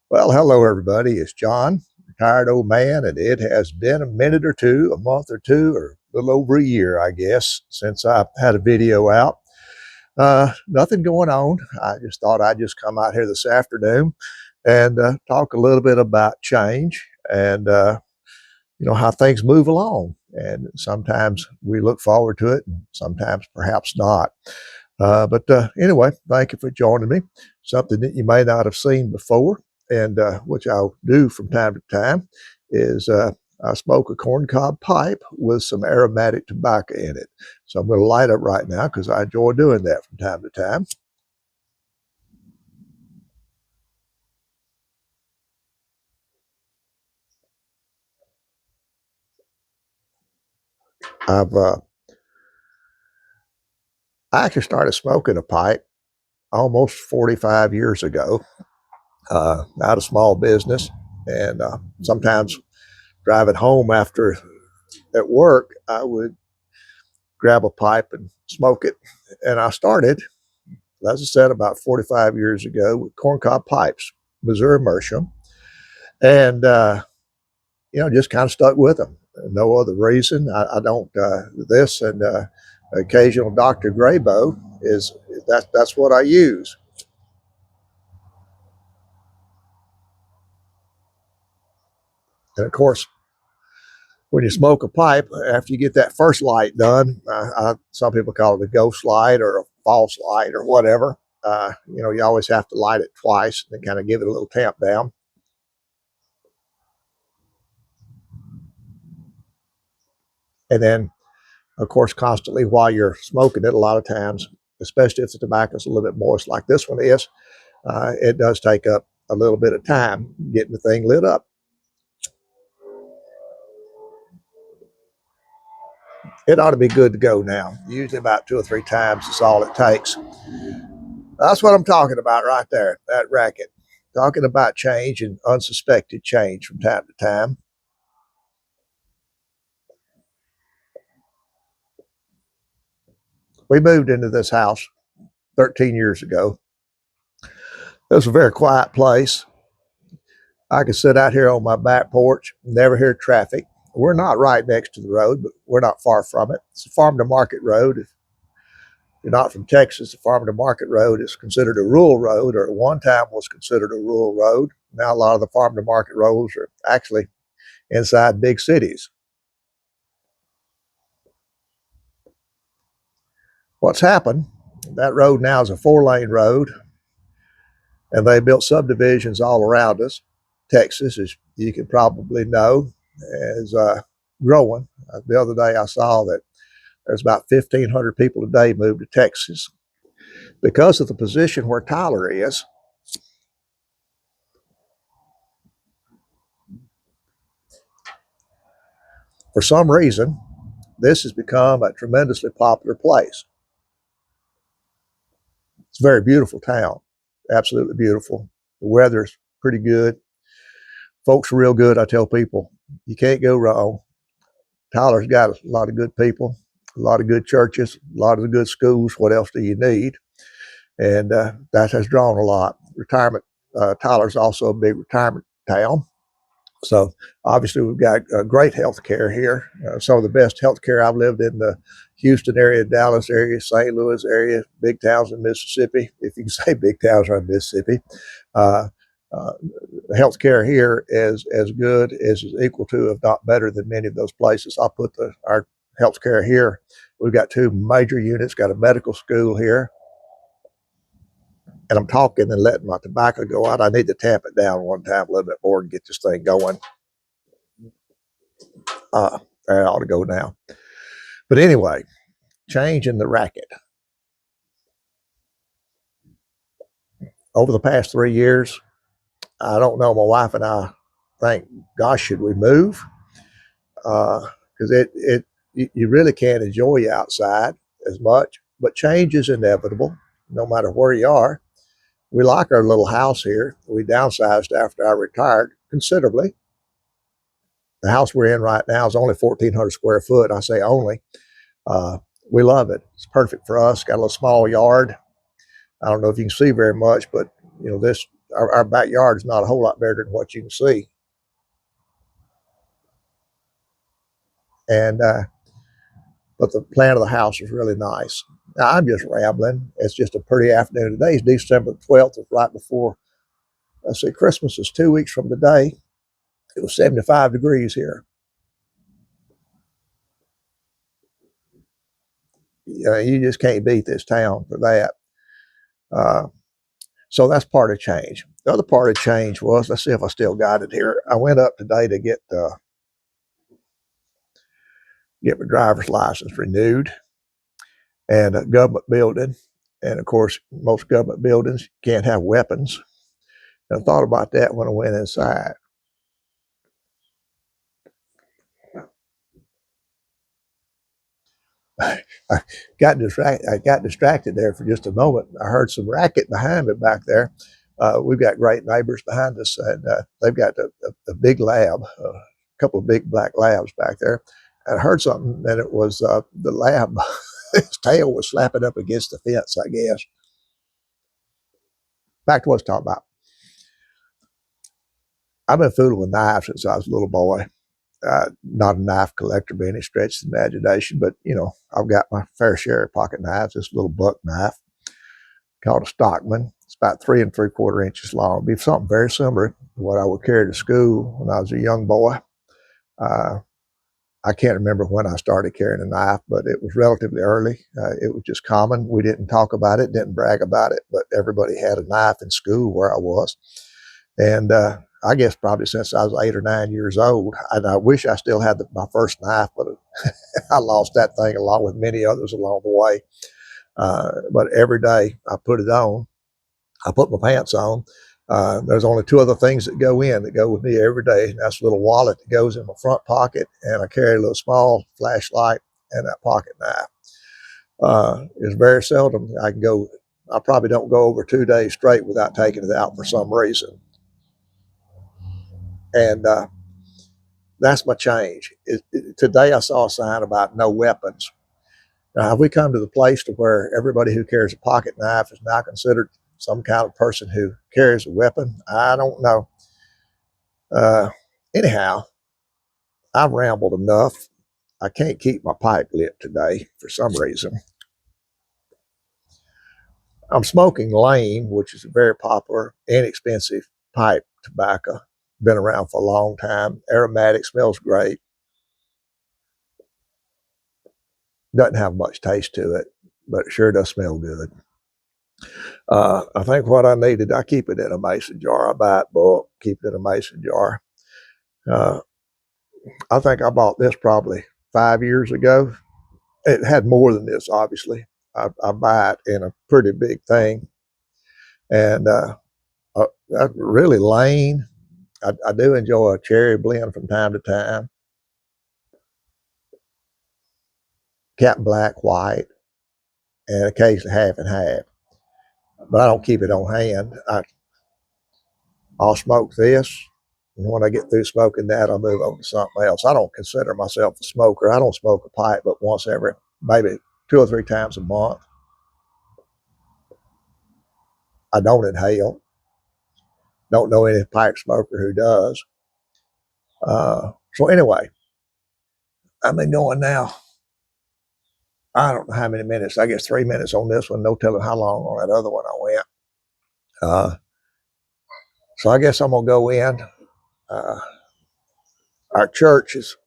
Well, hello everybody. It's John, retired old man, and it has been a minute or two, a month or two, or a little over a year, I guess, since I had a video out. Nothing going on. I just thought I'd just come out here this afternoon and talk a little bit about change and how things move along. And sometimes we look forward to it, and sometimes perhaps not. But anyway, thank you for joining me. Something that you may not have seen before, and which I'll do from time to time, is I smoke a corncob pipe with some aromatic tobacco in it. So I'm going to light up right now because I enjoy doing that from time to time. I've I actually started smoking a pipe almost 45 years ago, out of small business, and sometimes driving home after at work, I would grab a pipe and smoke it. And I started, as I said, about 45 years ago with corncob pipes, Missouri Meerschaum, and just kind of stuck with them. No other reason. I don't. This and occasional Dr. Graybo is that's what I use. And of course, when you smoke a pipe, after you get that first light done, some people call it a ghost light or a false light or whatever. You always have to light it twice and kind of give it a little tamp down. And then, of course, constantly while you're smoking it, a lot of times, especially if the tobacco is a little bit moist like this one is, it does take up a little bit of time getting the thing lit up. It ought to be good to go now. Usually about 2 or 3 times is all it takes. That's what I'm talking about right there, that racket. Talking about change and unsuspected change from time to time. We moved into this house 13 years ago. It was a very quiet place. I could sit out here on my back porch, never hear traffic. We're not right next to the road, but we're not far from it. It's a farm to market road. If you're not from Texas, the farm to market road is considered a rural road, or at one time was considered a rural road. Now a lot of the farm to market roads are actually inside big cities. What's happened? That road now is a 4-lane road, and they built subdivisions all around us. Texas, as you can probably know, is growing. The other day I saw that there's about 1,500 people a day move to Texas. Because of the position where Tyler is, for some reason, this has become a tremendously popular place. It's a very beautiful town, absolutely beautiful. The weather's pretty good. Folks are real good. I tell people, you can't go wrong. Tyler's got a lot of good people, a lot of good churches, a lot of good schools. What else do you need? And that has drawn a lot. Retirement. Tyler's also a big retirement town. So obviously we've got great health care here. Some of the best health care. I've lived in the Houston area, Dallas area, St. Louis area, big towns in Mississippi, if you can say big towns are in Mississippi. Uh, the health care here is as good as is equal to, if not better than many of those places. I'll put our health care here. We've got 2 major units, got a medical school here. And I'm talking and letting my tobacco go out. I need to tamp it down one time a little bit more and get this thing going. That ought to go now. But anyway, change in the racket. Over the past 3 years, I don't know, my wife and I think, gosh, should we move? Because you really can't enjoy outside as much, but change is inevitable no matter where you are. We like our little house here. We downsized after I retired considerably. The house we're in right now is only 1,400 square foot. I say only. Uh, we love it. It's perfect for us. Got a little small yard. I don't know if you can see very much, but this our backyard is not a whole lot bigger than what you can see. And but the plan of the house is really nice. Now, I'm just rambling. It's just a pretty afternoon. Today's December 12th, it's right before, let's see, Christmas is 2 weeks from today. It was 75 degrees here. You just can't beat this town for that. So that's part of change. The other part of change was, let's see if I still got it here. I went up today to get my driver's license renewed, and a government building. And of course, most government buildings can't have weapons. And I thought about that when I went inside. I got distracted there for just a moment. I heard some racket behind me back there. We've got great neighbors behind us, and they've got a big lab, a couple of big black labs back there. And I heard something, and it was the lab. His tail was slapping up against the fence, I guess. Back to what I was talking about. I've been fooling with knives since I was a little boy. Not a knife collector by any stretch of the imagination, but I've got my fair share of pocket knives. This little buck knife called a Stockman. It's about 3 3/4 inches long. It'd be something very similar to what I would carry to school when I was a young boy. I can't remember when I started carrying a knife, but it was relatively early. It was just common. We didn't talk about it, didn't brag about it, but everybody had a knife in school where I was. And I guess probably since I was 8 or 9 years old. And I wish I still had my first knife, but I lost that thing along with many others along the way. But every day I put it on. I put my pants on. There's only 2 other things that go with me every day. And that's a little wallet that goes in my front pocket, and I carry a little small flashlight and that pocket knife. It's very seldom I probably don't go over 2 days straight without taking it out for some reason. And that's my change. Today I saw a sign about no weapons. Now, have we come to the place to where everybody who carries a pocket knife is now considered some kind of person who carries a weapon? I don't know. Anyhow, I've rambled enough. I can't keep my pipe lit today for some reason. I'm smoking Lane, which is a very popular, inexpensive pipe tobacco. Been around for a long time. Aromatic, smells great. Doesn't have much taste to it, but it sure does smell good. I think what I needed, I keep it in a mason jar. I buy it bulk, keep it in a mason jar. I think I bought this probably 5 years ago. It had more than this, obviously. I buy it in a pretty big thing. And really Lane. I do enjoy a cherry blend from time to time. Captain Black, white, and occasionally half and half. But I don't keep it on hand. I'll smoke this, and when I get through smoking that, I'll move on to something else. I don't consider myself a smoker. I don't smoke a pipe but once every, maybe 2 or 3 times a month. I don't inhale. Don't know any pipe smoker who does. So anyway, I've been going now. I don't know how many minutes. I guess 3 minutes on this one. No telling how long on that other one I went. So I guess I'm gonna go in. Our church is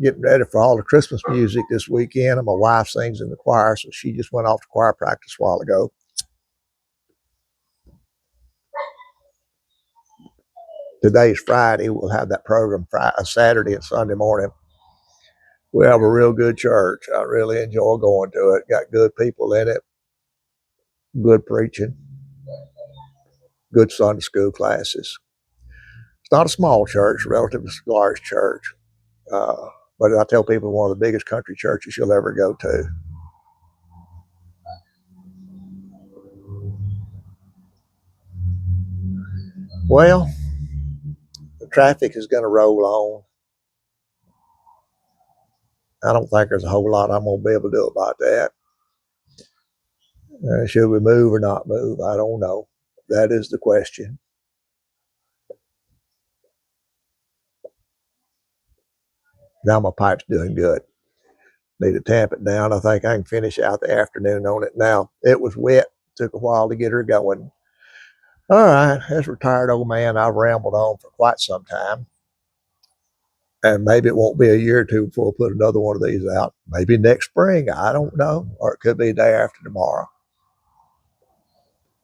getting ready for all the Christmas music this weekend, and my wife sings in the choir, so she just went off to choir practice a while ago. Today's Friday. We'll have that program Saturday and Sunday morning. We have a real good church. I really enjoy going to it. Got good people in it, good preaching, good Sunday school classes. It's not a small church, relatively large church. But I tell people one of the biggest country churches you'll ever go to. Well, the traffic is going to roll on. I don't think there's a whole lot I'm going to be able to do about that. Should we move or not move? I don't know. That is the question. Now my pipe's doing good. Need to tamp it down. I think I can finish out the afternoon on it now. It was wet. Took a while to get her going. All right, as a retired old man, I've rambled on for quite some time. And maybe it won't be a year or two before we'll put another one of these out. Maybe next spring, I don't know. Or it could be the day after tomorrow.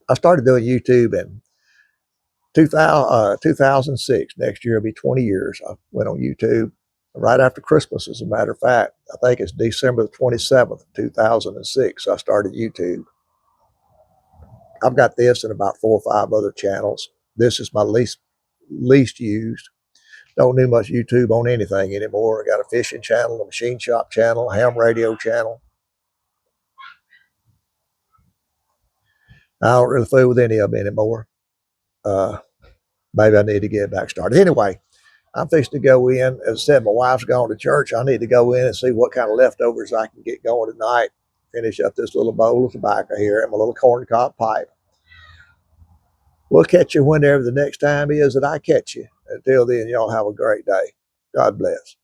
I started doing YouTube in 2006. Next year will be 20 years. I went on YouTube right after Christmas, as a matter of fact. I think it's December the 27th, 2006. I started YouTube. I've got this and about 4 or 5 other channels. This is my least used. Don't do much YouTube on anything anymore. I got a fishing channel, a machine shop channel, a ham radio channel. I don't really fool with any of them anymore. Uh, Maybe I need to get back started. Anyway, I'm fixing to go in. As I said, my wife's gone to church. I need to go in and see what kind of leftovers I can get going tonight. Finish up this little bowl of tobacco here and my little corncob pipe. We'll catch you whenever the next time is that I catch you. Until then, y'all have a great day. God bless.